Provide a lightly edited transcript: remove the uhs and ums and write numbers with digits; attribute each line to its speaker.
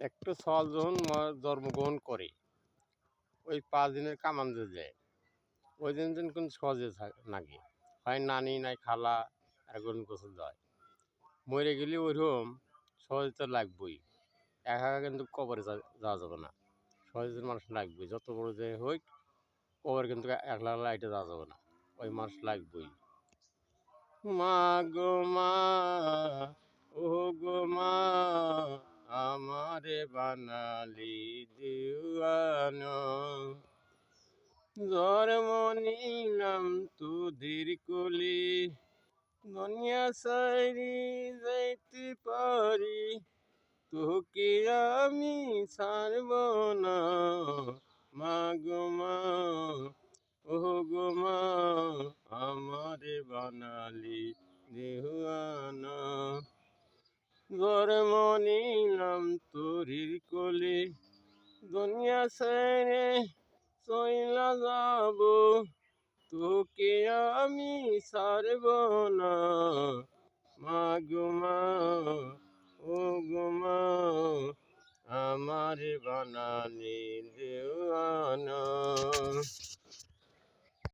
Speaker 1: একটু সওয়াল যখন জন্মগ্রহণ করে ওই 5 দিনের কামান্দে যায় ওই দিন দিন কোন সহজে নাকি হয় নানি নাই খালা এখন গোসল দেয় মরে গেলে ওইরকম সহজে তো লাগবেই একা একা কিন্তু কবরে যাওয়া যাবে না সহজের মানুষ লাগবে যত বড় যে হোক কবর কিন্তু একলা একলা এটা যাওয়া যাবে না ওই মানুষ লাগবেই মা গো মা ও গো মা আমারে বানালি দিওয়ানো জন্ম নিলাম তোদের কোলে দুনিয়া সারি যাইতে পারি তোকে আমি ছাড়ব না মা গো মা ও গো মা আমারে বানালি দেওয়ানা জন্ম নিলাম তোরির কোলে দুনিয়া ছেড়ে চইলা যাব তোকে আমি ছাড়ব না মা গো মা ও গো মা আমারে বানালি দেওয়ানা।